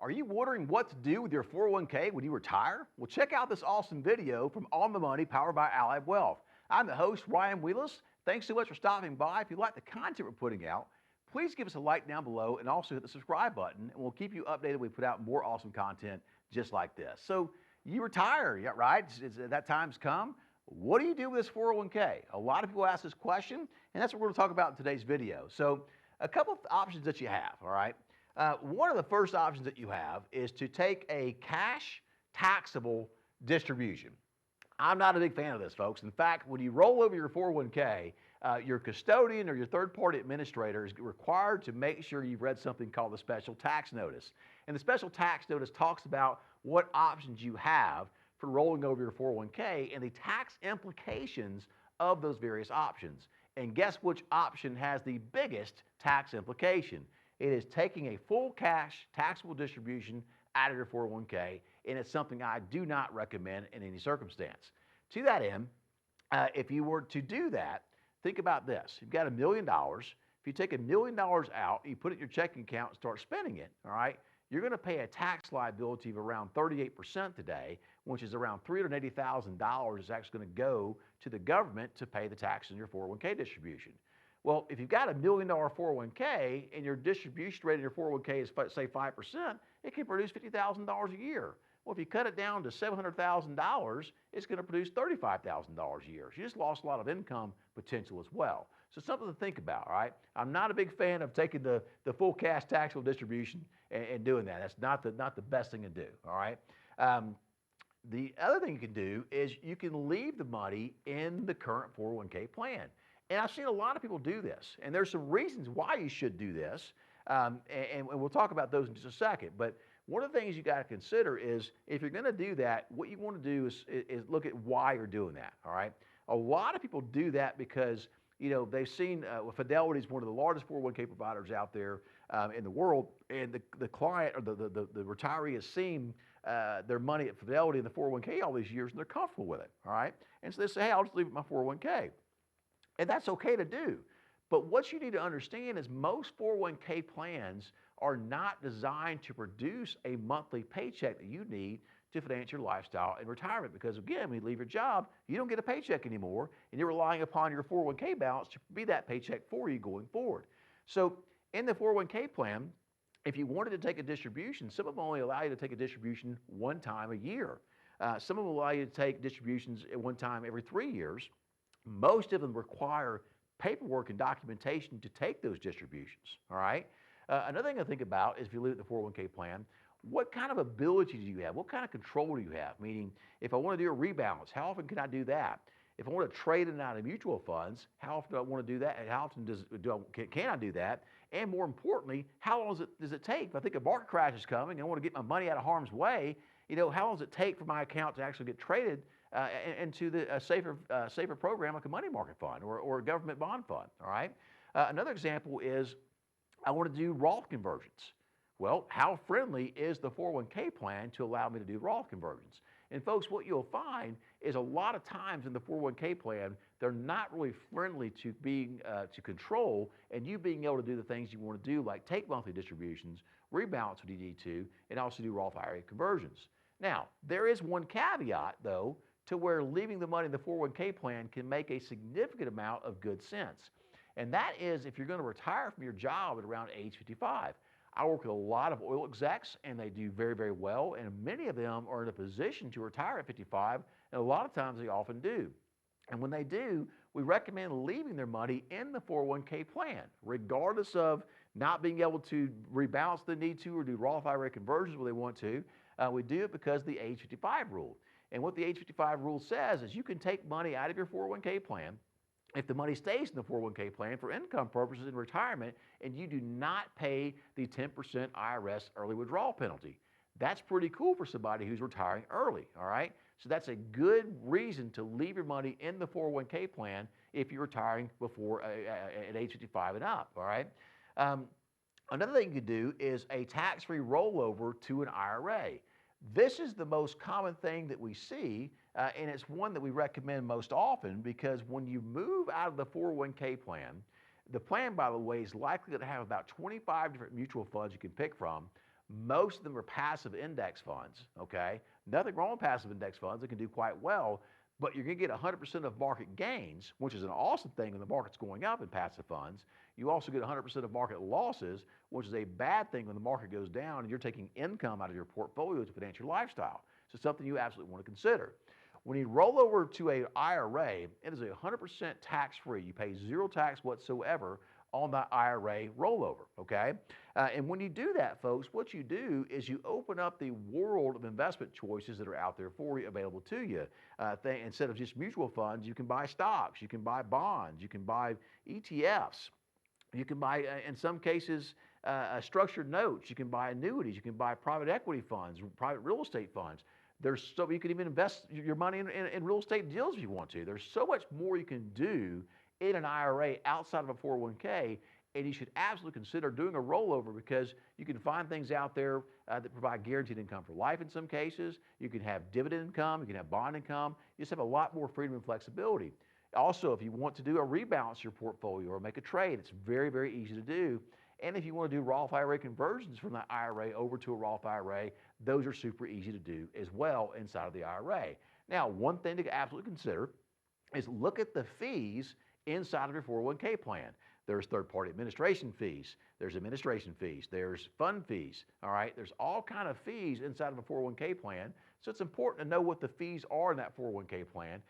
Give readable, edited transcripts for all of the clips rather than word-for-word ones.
Are you wondering what to do with your 401k when you retire? Well, check out this awesome video from On the Money powered by Allied Wealth. I'm the host, Ryan Wheelis. Thanks so much for stopping by. If you like the content we're putting out, please give us a like down below and also hit the subscribe button, and we'll keep you updated when we put out more awesome content just like this. So you retire, yeah, right? That time's come. What do you do with this 401k? A lot of people ask this question, and that's what we're going to talk about in today's video. So a couple of options that you have, all right? One of the first options that you have is to take a cash taxable distribution. I'm not a big fan of this, folks. In fact, when you roll over your 401k, your custodian or your third-party administrator is required to make sure you've read something called the special tax notice. And the special tax notice talks about what options you have for rolling over your 401k and the tax implications of those various options. And guess which option has the biggest tax implication? It is taking a full cash taxable distribution out of your 401k, and it's something I do not recommend in any circumstance. To that end, if you were to do that, think about this. You've got $1 million. If you take $1 million out, you put it in your checking account and start spending it, all right, you're going to pay a tax liability of around 38% today, which is around $380,000 is actually going to go to the government to pay the taxes on your 401k distribution. Well, if you've got $1 million 401k and your distribution rate in your 401k is, say, 5%, it can produce $50,000 a year. Well, if you cut it down to $700,000, it's going to produce $35,000 a year. So you just lost a lot of income potential as well. So something to think about, all right? I'm not a big fan of taking the full cash taxable distribution and doing that. That's not the best thing to do, all right? The other thing you can do is you can leave the money in the current 401k plan. And I've seen a lot of people do this, and there's some reasons why you should do this, and we'll talk about those in just a second. But one of the things you got to consider is if you're going to do that, what you want to do is look at why you're doing that, all right? A lot of people do that because, you know, they've seen Fidelity is one of the largest 401k providers out there in the world, and the client or the retiree has seen their money at Fidelity in the 401k all these years, and they're comfortable with it, all right? And so they say, hey, I'll just leave it in my 401k. And that's okay to do. But what you need to understand is most 401k plans are not designed to produce a monthly paycheck that you need to finance your lifestyle and retirement. Because again, when you leave your job, you don't get a paycheck anymore, and you're relying upon your 401k balance to be that paycheck for you going forward. So in the 401k plan, if you wanted to take a distribution, some of them only allow you to take a distribution one time a year. Some of them allow you to take distributions at one time every 3 years. Most of them require paperwork and documentation to take those distributions, all right? Another thing to think about is if you look at the 401k plan, what kind of ability do you have? What kind of control do you have? Meaning, if I want to do a rebalance, how often can I do that? If I want to trade in and out of mutual funds, how often do I want to do that? And how often can I do that? And more importantly, how long does it take? If I think a market crash is coming and I want to get my money out of harm's way, you know, how long does it take for my account to actually get traded into a safer program like a money market fund or a government bond fund, all right? Another example is I want to do Roth conversions. Well, how friendly is the 401k plan to allow me to do Roth conversions? And folks, what you'll find is a lot of times in the 401k plan, they're not really friendly to being to control and you being able to do the things you want to do, like take monthly distributions, rebalance when you need to, and also do Roth IRA conversions. Now, there is one caveat, though, to where leaving the money in the 401k plan can make a significant amount of good sense. And that is if you're going to retire from your job at around age 55. I work with a lot of oil execs, and they do very, very well, and many of them are in a position to retire at 55, and a lot of times they often do. And when they do, we recommend leaving their money in the 401k plan, regardless of not being able to rebalance the need to or do Roth IRA conversions where they want to. We do it because of the age 55 rule. And what the age 55 rule says is you can take money out of your 401k plan if the money stays in the 401k plan for income purposes in retirement and you do not pay the 10% IRS early withdrawal penalty. That's pretty cool for somebody who's retiring early, all right? So that's a good reason to leave your money in the 401k plan if you're retiring before at age 55 and up, all right? Another thing you can do is a tax-free rollover to an IRA. This is the most common thing that we see, and it's one that we recommend most often because when you move out of the 401k plan, the plan, by the way, is likely to have about 25 different mutual funds you can pick from. Most of them are passive index funds, okay? Nothing wrong with passive index funds. They can do quite well, but you're going to get 100% of market gains, which is an awesome thing when the market's going up in passive funds. You also get 100% of market losses, which is a bad thing when the market goes down and you're taking income out of your portfolio to finance your lifestyle. So something you absolutely want to consider. When you roll over to an IRA, it is 100% tax-free. You pay zero tax whatsoever on that IRA rollover, okay? And when you do that, folks, what you do is you open up the world of investment choices that are out there for you, available to you. Instead of just mutual funds, you can buy stocks, you can buy bonds, you can buy ETFs, you can buy, in some cases, structured notes, you can buy annuities, you can buy private equity funds, private real estate funds. You can even invest your money in real estate deals if you want to. There's so much more you can do in an IRA outside of a 401k, and you should absolutely consider doing a rollover because you can find things out there that provide guaranteed income for life in some cases. You can have dividend income, you can have bond income. You just have a lot more freedom and flexibility. Also, if you want to do a rebalance your portfolio or make a trade, it's very, very easy to do. And if you want to do Roth IRA conversions from that IRA over to a Roth IRA, those are super easy to do as well inside of the IRA. Now, one thing to absolutely consider is look at the fees inside of your 401k plan. There's third-party administration fees, there's administration fees, there's fund fees, all right? There's all kind of fees inside of a 401k plan, so it's important to know what the fees are in that 401k plan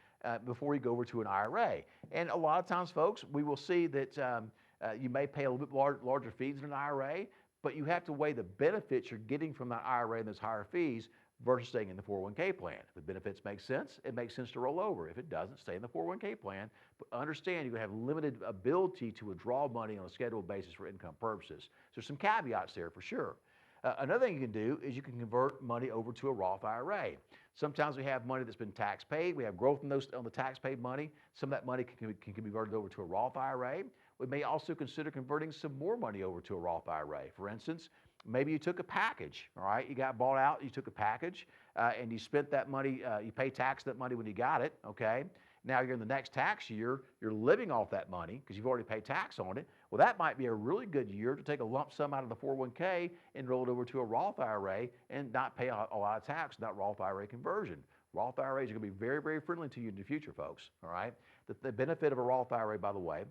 before you go over to an IRA. And a lot of times, folks, we will see that you may pay a little bit larger fees in an IRA, but you have to weigh the benefits you're getting from that IRA and those higher fees versus staying in the 401k plan. If the benefits make sense, it makes sense to roll over. If it doesn't, stay in the 401k plan, but understand you're going to have limited ability to withdraw money on a scheduled basis for income purposes. So there's some caveats there for sure. Another thing you can do is you can convert money over to a Roth IRA. Sometimes we have money that's been tax paid. We have growth in on the tax paid money. Some of that money can be converted over to a Roth IRA. We may also consider converting some more money over to a Roth IRA. For instance, maybe you took a package, all right? You got bought out, you took a package, and you spent that money, you pay tax that money when you got it, okay? Now you're in the next tax year, you're living off that money because you've already paid tax on it. Well, that might be a really good year to take a lump sum out of the 401k and roll it over to a Roth IRA and not pay a lot of tax on that Roth IRA conversion. Roth IRAs are going to be very, very friendly to you in the future, folks, all right? The benefit of a Roth IRA, by the way,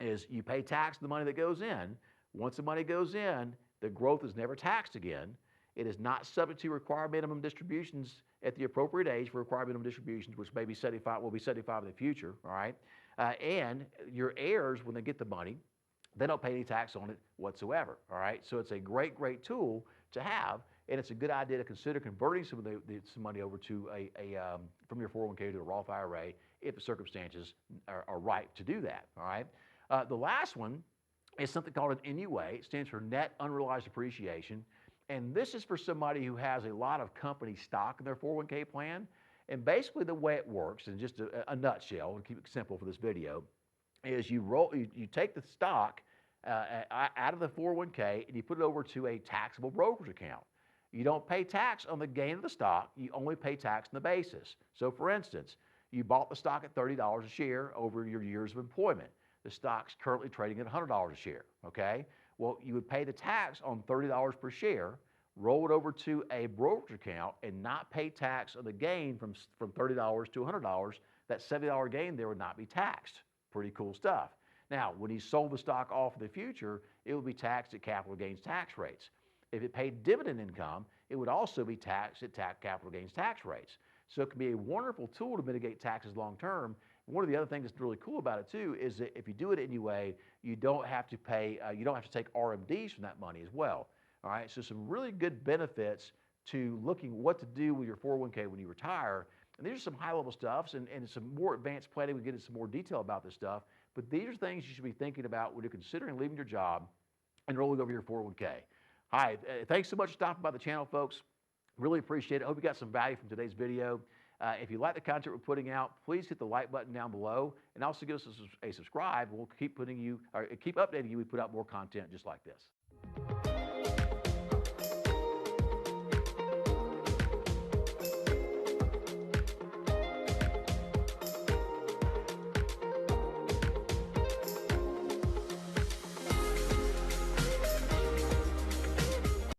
is you pay tax on the money that goes in. Once the money goes in, the growth is never taxed again. It is not subject to required minimum distributions at the appropriate age for required minimum distributions, which will be 75 in the future, all right? And your heirs, when they get the money, they don't pay any tax on it whatsoever, all right? So it's a great, great tool to have, and it's a good idea to consider converting some money over to from your 401k to a Roth IRA if the circumstances are right to do that, all right? The last one is something called an NUA. It stands for Net Unrealized Appreciation. And this is for somebody who has a lot of company stock in their 401k plan. And basically the way it works, in just a nutshell, and keep it simple for this video, is you take the stock out of the 401k and you put it over to a taxable brokerage account. You don't pay tax on the gain of the stock, you only pay tax on the basis. So for instance, you bought the stock at $30 a share over your years of employment. The stock's currently trading at $100 a share, okay? Well, you would pay the tax on $30 per share, roll it over to a brokerage account, and not pay tax on the gain from $30 to $100. That $70 gain there would not be taxed. Pretty cool stuff. Now, when he sold the stock off in the future, it would be taxed at capital gains tax rates. If it paid dividend income, it would also be taxed at capital gains tax rates. So it can be a wonderful tool to mitigate taxes long term. One of the other things that's really cool about it too is that if you do it anyway, you don't have to pay, you don't have to take RMDs from that money as well. All right, so some really good benefits to looking what to do with your 401k when you retire. And these are some high-level stuffs and some more advanced planning. We get into some more detail about this stuff, but these are things you should be thinking about when you're considering leaving your job and rolling over your 401k. Hi, thanks so much for stopping by the channel, folks. Really appreciate it. I hope you got some value from today's video. If you like the content we're putting out, please hit the like button down below and also give us a subscribe. We'll keep updating you. We put out more content just like this.